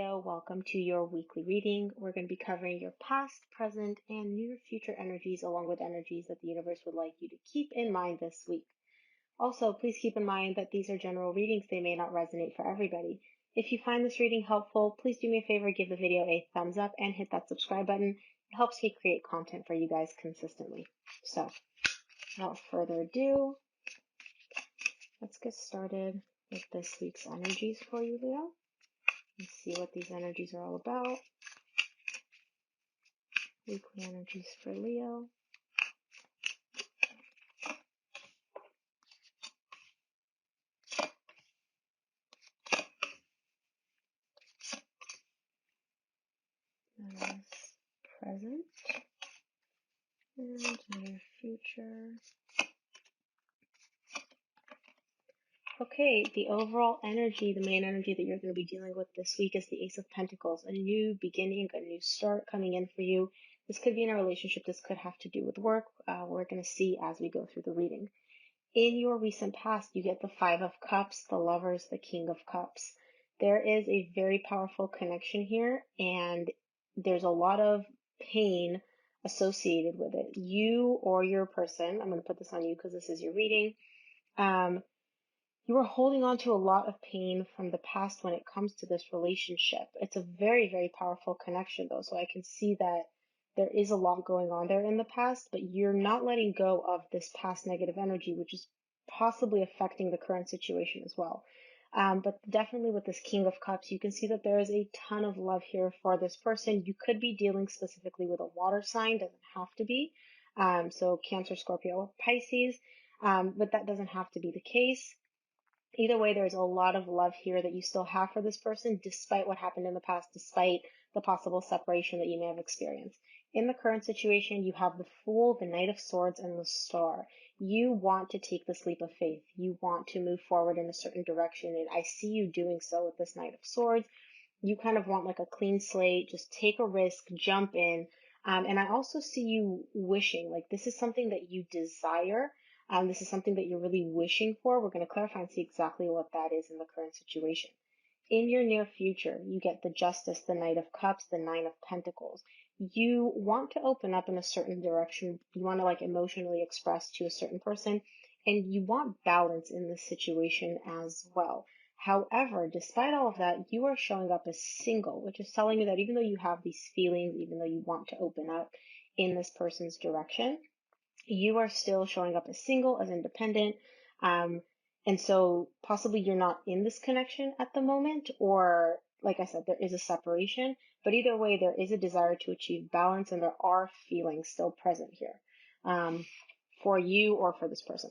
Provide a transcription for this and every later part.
Leo. Welcome to your weekly reading. We're going to be covering your past, present, and near future energies, along with energies that the universe would like you to keep in mind this week. Also, please keep in mind that these are general readings. They may not resonate for everybody. If you find this reading helpful, please do me a favor, give the video a thumbs up and hit that subscribe button. It helps me create content for you guys consistently. So, without further ado, let's get started with this week's energies for you, Leo. Let's see what these energies are all about. Weekly energies for Leo. That is present and near future. Okay, the overall energy, the main energy that you're going to be dealing with this week is the Ace of Pentacles. A new beginning, a new start coming in for you. This could be in a relationship. This could have to do with work. We're going to see as we go through the reading. In your recent past, you get the Five of Cups, the Lovers, the King of Cups. There is a very powerful connection here, and there's a lot of pain associated with it. You or your person, I'm going to put this on you because this is your reading, you are holding on to a lot of pain from the past when it comes to this relationship. It's a very, very powerful connection though, so I can see that there is a lot going on there in the past, but you're not letting go of this past negative energy, which is possibly affecting the current situation as well. But definitely with this King of Cups, you can see that there is a ton of love here for this person. You could be dealing specifically with a water sign, doesn't have to be. So Cancer, Scorpio, or Pisces, but that doesn't have to be the case. Either way, there's a lot of love here that you still have for this person, despite what happened in the past, despite the possible separation that you may have experienced. In the current situation, you have the Fool, the Knight of Swords, and the Star. You want to take this leap of faith. You want to move forward in a certain direction, and I see you doing so with this Knight of Swords. You kind of want like a clean slate, just take a risk, jump in. And I also see you wishing, like this is something that you desire. This is something that you're really wishing for. We're going to clarify and see exactly what that is in the current situation. In your near future, you get the Justice, the Knight of Cups, the Nine of Pentacles. You want to open up in a certain direction. You want to like emotionally express to a certain person, and you want balance in this situation as well. However, despite all of that, you are showing up as single, which is telling you that even though you have these feelings, even though you want to open up in this person's direction, you are still showing up as single, as independent, and so possibly you're not in this connection at the moment, or like I said, there is a separation, but either way, there is a desire to achieve balance, and there are feelings still present here for you or for this person.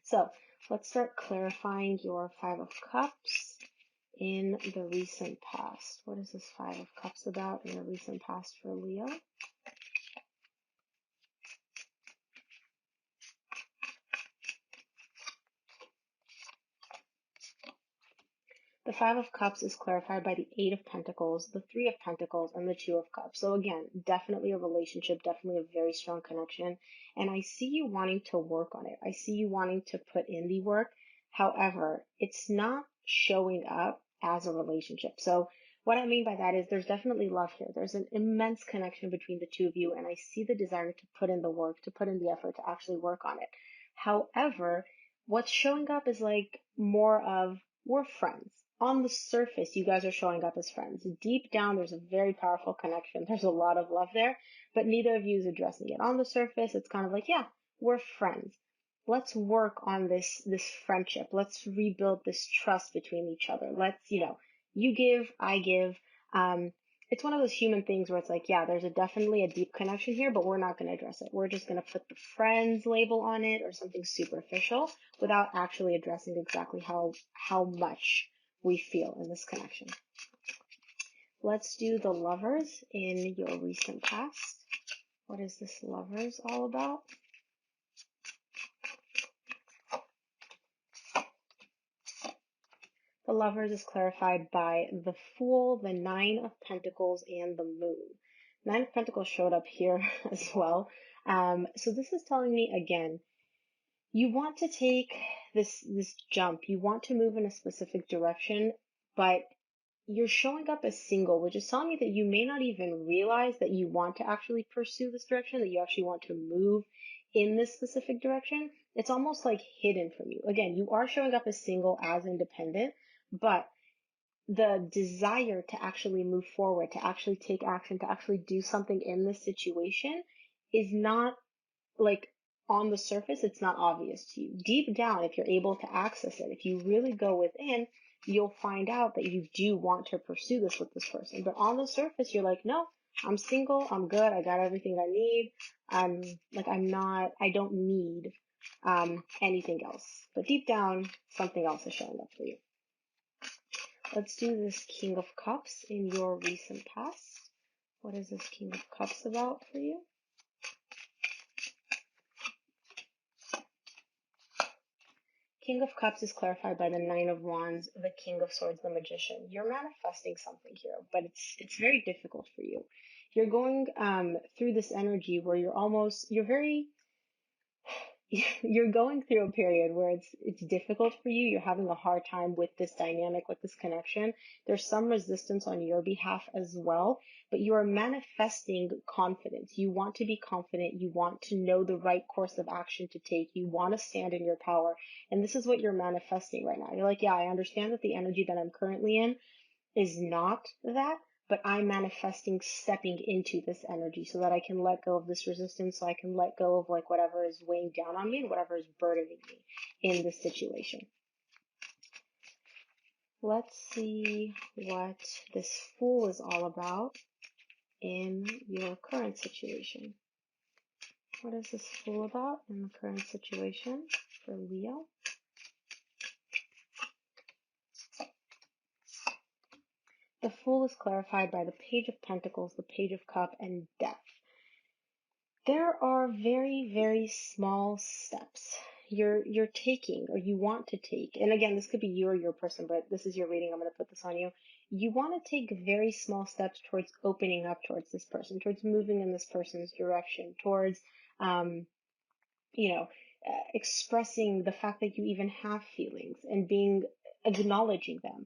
So let's start clarifying your Five of Cups in the recent past. What is this Five of Cups about in the recent past for Leo? The Five of Cups is clarified by the Eight of Pentacles, the Three of Pentacles, and the Two of Cups. So again, definitely a relationship, definitely a very strong connection. And I see you wanting to work on it. I see you wanting to put in the work. However, it's not showing up as a relationship. So what I mean by that is there's definitely love here. There's an immense connection between the two of you, and I see the desire to put in the work, to put in the effort, to actually work on it. However, what's showing up is like more of, we're friends. On the surface, you guys are showing up as friends. Deep down, there's a very powerful connection. There's a lot of love there, but neither of you is addressing it. On the surface, it's kind of like, yeah, we're friends. Let's work on this friendship. Let's rebuild this trust between each other. Let's, you give, I give. It's one of those human things where it's like, yeah, there's definitely a deep connection here, but we're not going to address it. We're just going to put the friends label on it or something superficial without actually addressing exactly how much we feel in this connection. Let's do the Lovers in your recent past. What is this Lovers all about? The Lovers is clarified by the Fool, the Nine of Pentacles, and the Moon. Nine of Pentacles showed up here as well. So this is telling me, again, you want to take this jump. You want to move in a specific direction, but you're showing up as single, which is telling me that you may not even realize that you want to actually pursue this direction, that you actually want to move in this specific direction. It's almost like hidden from you. Again, you are showing up as single, as independent, but the desire to actually move forward, to actually take action, to actually do something in this situation is not like on the surface, it's not obvious to you. Deep down, if you're able to access it, if you really go within, you'll find out that you do want to pursue this with this person. But on the surface, you're like, no, I'm single, I'm good, I got everything I need. I don't need anything else. But deep down, something else is showing up for you. Let's do this King of Cups in your recent past. What is this King of Cups about for you? King of Cups is clarified by the Nine of Wands, the King of Swords, the Magician. You're manifesting something here, but it's very difficult for you. You're going through this energy where you're going through a period where it's difficult for you. You're having a hard time with this dynamic, with this connection. There's some resistance on your behalf as well, but you are manifesting confidence. You want to be confident. You want to know the right course of action to take. You want to stand in your power. And this is what you're manifesting right now. You're like, yeah, I understand that the energy that I'm currently in is not that, but I'm manifesting stepping into this energy so that I can let go of this resistance, so I can let go of like whatever is weighing down on me and whatever is burdening me in this situation. Let's see what this Fool is all about in your current situation. What is this Fool about in the current situation for Leo? The Fool is clarified by the Page of Pentacles, the Page of Cups, and Death. There are very, very small steps you're taking or you want to take. And again, this could be you or your person, but this is your reading. I'm going to put this on you. You want to take very small steps towards opening up towards this person, towards moving in this person's direction, towards, expressing the fact that you even have feelings and acknowledging them.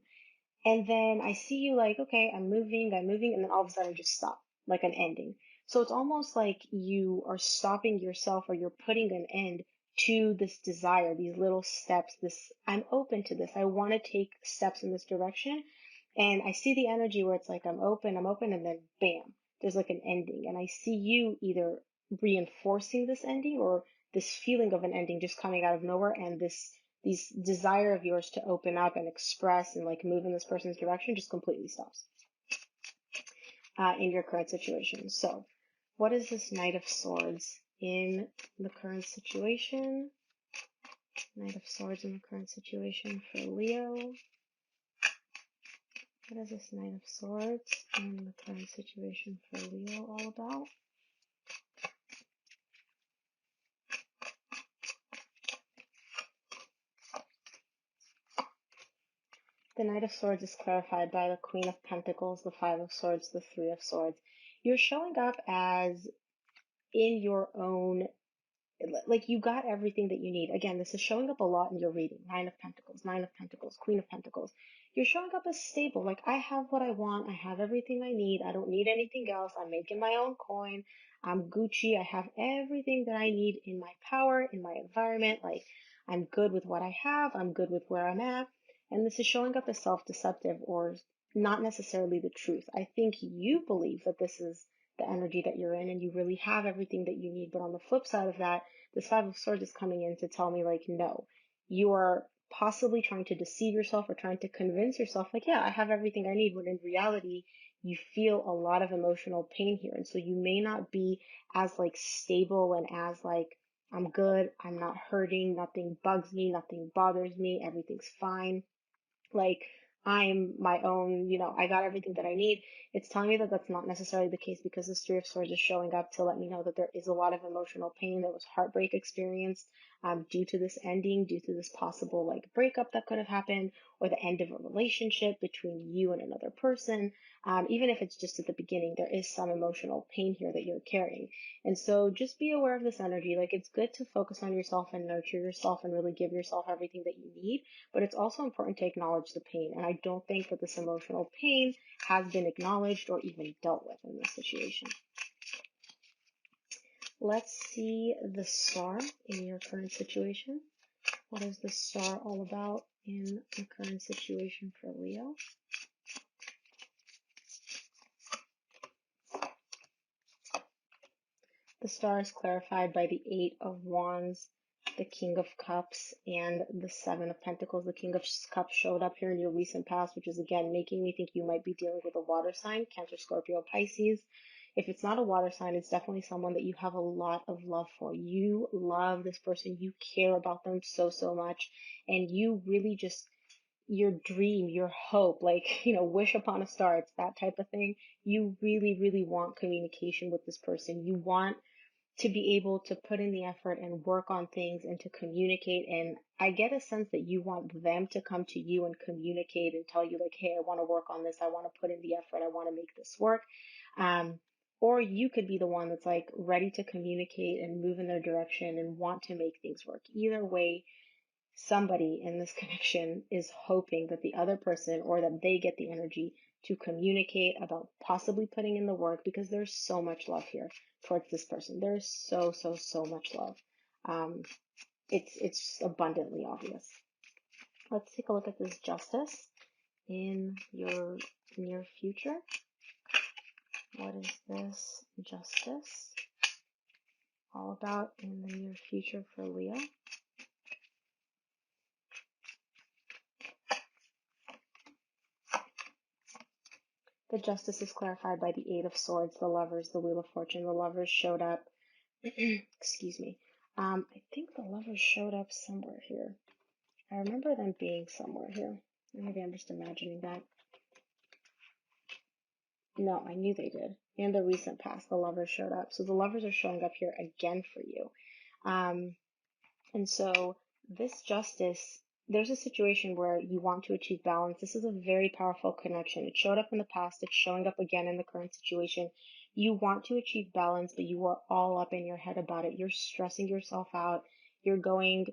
And then I see you like, okay, I'm moving, and then all of a sudden just stop, like an ending. So it's almost like you are stopping yourself or you're putting an end to this desire, these little steps, I'm open to this. I want to take steps in this direction. And I see the energy where it's like, I'm open, and then bam, there's like an ending. And I see you either reinforcing this ending or this feeling of an ending just coming out of nowhere, and this desire of yours to open up and express and like move in this person's direction just completely stops in your current situation. So what is this Knight of Swords in the current situation? Knight of Swords in the current situation for Leo. What is this Knight of Swords in the current situation for Leo all about? The Knight of Swords is clarified by the Queen of Pentacles, the Five of Swords, the Three of Swords. You're showing up as in your own, like you got everything that you need. Again, this is showing up a lot in your reading. Nine of Pentacles, Queen of Pentacles. You're showing up as stable. Like, I have what I want. I have everything I need. I don't need anything else. I'm making my own coin. I'm Gucci. I have everything that I need in my power, in my environment. Like, I'm good with what I have. I'm good with where I'm at. And this is showing up as self-deceptive or not necessarily the truth. I think you believe that this is the energy that you're in and you really have everything that you need. But on the flip side of that, this Five of Swords is coming in to tell me like, no, you are possibly trying to deceive yourself or trying to convince yourself like, yeah, I have everything I need, when in reality, you feel a lot of emotional pain here. And so you may not be as like stable and as like, I'm good, I'm not hurting, nothing bugs me, nothing bothers me, everything's fine. Like, I'm my own, I got everything that I need. It's telling me that that's not necessarily the case, because this Three of Swords is showing up to let me know that there is a lot of emotional pain. There was heartbreak experienced due to this ending, due to this possible like breakup that could have happened, or the end of a relationship between you and another person. Even if it's just at the beginning, there is some emotional pain here that you're carrying. And so just be aware of this energy. Like, it's good to focus on yourself and nurture yourself and really give yourself everything that you need, but it's also important to acknowledge the pain. And I don't think that this emotional pain has been acknowledged or even dealt with in this situation. Let's see the star in your current situation. What is the star all about in the current situation for Leo? The star is clarified by the Eight of Wands, the King of Cups, and the Seven of Pentacles. The King of Cups showed up here in your recent past, which is again making me think you might be dealing with a water sign, Cancer, Scorpio, Pisces. If it's not a water sign, it's definitely someone that you have a lot of love for. You love this person. You care about them so, so much. And you really just, your dream, your hope, like, wish upon a star, it's that type of thing. You really, really want communication with this person. You want to be able to put in the effort and work on things and to communicate. And I get a sense that you want them to come to you and communicate and tell you like, hey, I want to work on this. I want to put in the effort. I want to make this work. Or you could be the one that's like ready to communicate and move in their direction and want to make things work. Either way, somebody in this connection is hoping that the other person or that they get the energy to communicate about possibly putting in the work, because there's so much love here towards this person. There's so, so, so much love. It's abundantly obvious. Let's take a look at this justice in your near future. What is this justice all about in the near future for Leo? The justice is clarified by the Eight of Swords, the Lovers, the Wheel of Fortune. The Lovers showed up. Excuse me. I think the Lovers showed up somewhere here. I remember them being somewhere here. Maybe I'm just imagining that. No, I knew they did. In the recent past, the Lovers showed up. So the Lovers are showing up here again for you. And so this justice, there's a situation where you want to achieve balance. This is a very powerful connection. It showed up in the past. It's showing up again in the current situation. You want to achieve balance, but you are all up in your head about it. You're stressing yourself out. You're going,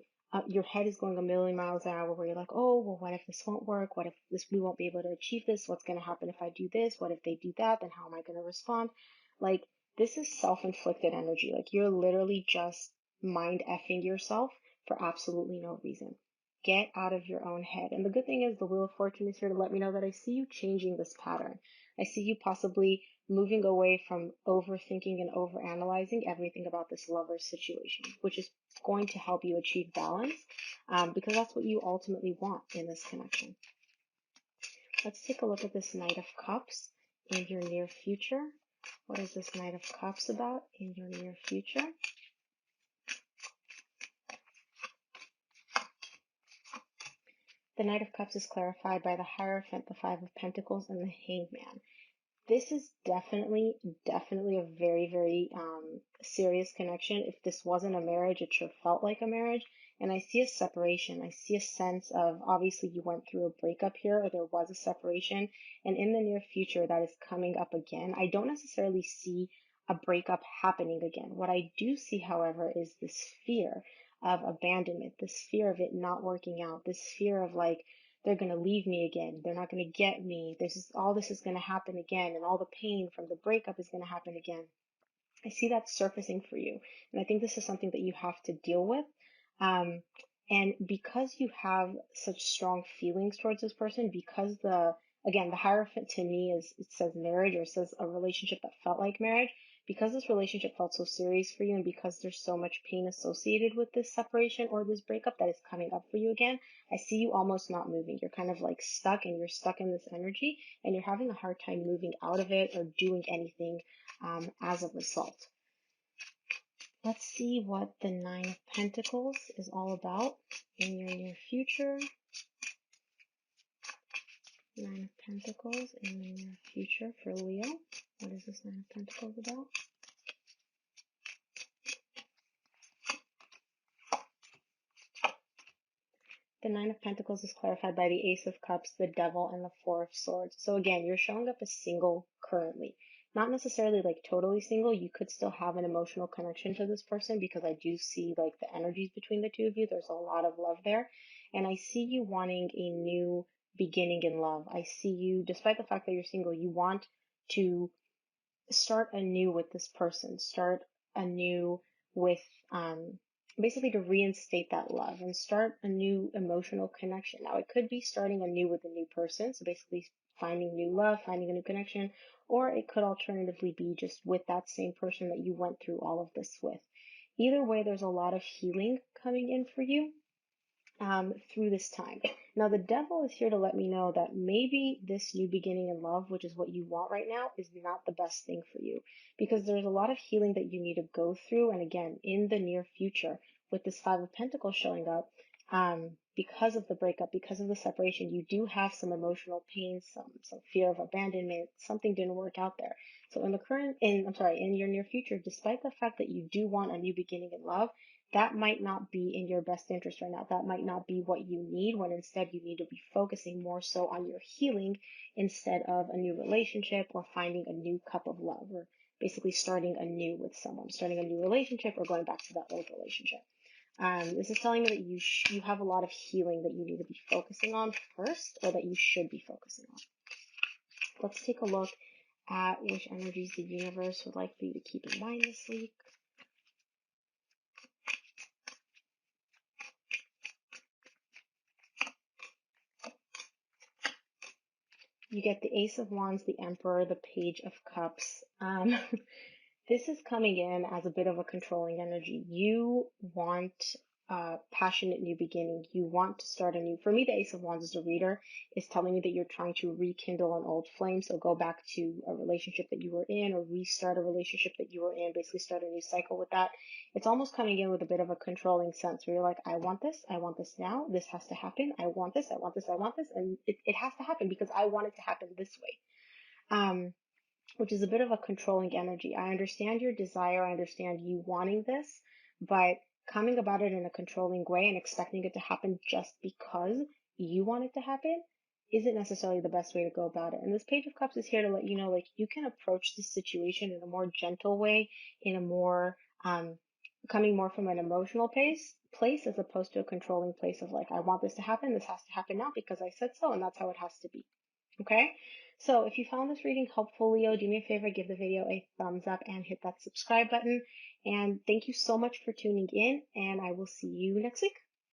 your head is going a million miles an hour where you're like, oh, well, what if this won't work? What if we won't be able to achieve this? What's going to happen if I do this? What if they do that? Then how am I going to respond? Like, this is self-inflicted energy. Like, you're literally just mind effing yourself for absolutely no reason. Get out of your own head. And the good thing is the Wheel of Fortune is here to let me know that I see you changing this pattern. I see you possibly moving away from overthinking and overanalyzing everything about this lover situation, which is going to help you achieve balance, because that's what you ultimately want in this connection. Let's take a look at this Knight of Cups in your near future. What is this Knight of Cups about in your near future? The Knight of Cups is clarified by the Hierophant, the Five of Pentacles, and the Hangman. This is definitely a very, very serious connection. If this wasn't a marriage, it sure felt like a marriage. And I see a separation. I see a sense of, obviously you went through a breakup here, or there was a separation. And in the near future, that is coming up again. I don't necessarily see a breakup happening again. What I do see, however, is this fear of abandonment, this fear of it not working out, this fear of like, they're going to leave me again. They're not going to get me. All this is going to happen again. And all the pain from the breakup is going to happen again. I see that surfacing for you. And I think this is something that you have to deal with. And because you have such strong feelings towards this person, because the Hierophant to me it says marriage, or it says a relationship that felt like marriage, because this relationship felt so serious for you, and because there's so much pain associated with this separation or this breakup that is coming up for you again, I see you almost not moving. You're kind of like stuck, and you're stuck in this energy, and you're having a hard time moving out of it or doing anything as a result. Let's see what the Nine of Pentacles is all about in your near future. Nine of Pentacles in the near future for Leo. What is this Nine of Pentacles about? The Nine of Pentacles is clarified by the Ace of Cups, the Devil, and the Four of Swords. So again, you're showing up as single currently. Not necessarily like totally single. You could still have an emotional connection to this person, because I do see like the energies between the two of you. There's a lot of love there. And I see you wanting a new beginning in love. I see you, despite the fact that you're single, you want to start anew with this person, start anew with, basically to reinstate that love and start a new emotional connection. Now, it could be starting anew with a new person, so basically finding new love, finding a new connection, or it could alternatively be just with that same person that you went through all of this with. Either way, there's a lot of healing coming in for you through this time. Now, the devil is here to let me know that maybe this new beginning in love, which is what you want right now, is not the best thing for you, because there's a lot of healing that you need to go through. And again, in the near future, with this Five of Pentacles showing up, because of the breakup, because of the separation, you do have some emotional pain, some fear of abandonment. Something didn't work out there. So in your near future, despite the fact that you do want a new beginning in love, that might not be in your best interest right now. That might not be what you need, when instead you need to be focusing more so on your healing instead of a new relationship or finding a new cup of love, or basically starting anew with someone, starting a new relationship or going back to that old relationship. This is telling me that you have a lot of healing that you need to be focusing on first, or that you should be focusing on. Let's take a look at which energies the universe would like for you to keep in mind this week. You get the Ace of Wands, the Emperor, the Page of Cups. This is coming in as a bit of a controlling energy. You want a passionate new beginning. You want to start anew. For me, the Ace of Wands as a reader is telling me that you're trying to rekindle an old flame. So go back to a relationship that you were in, or restart a relationship that you were in, basically start a new cycle with that. It's almost coming in with a bit of a controlling sense where you're like, I want this now, this has to happen, I want this, and it has to happen because I want it to happen this way. Which is a bit of a controlling energy. I understand your desire, I understand you wanting this, but coming about it in a controlling way and expecting it to happen just because you want it to happen isn't necessarily the best way to go about it. And this Page of Cups is here to let you know, like, you can approach this situation in a more gentle way, in a more, coming more from an emotional place as opposed to a controlling place of like, I want this to happen, this has to happen now because I said so, and that's how it has to be. Okay, so if you found this reading helpful, Leo, do me a favor, give the video a thumbs up and hit that subscribe button. And thank you so much for tuning in, and I will see you next week.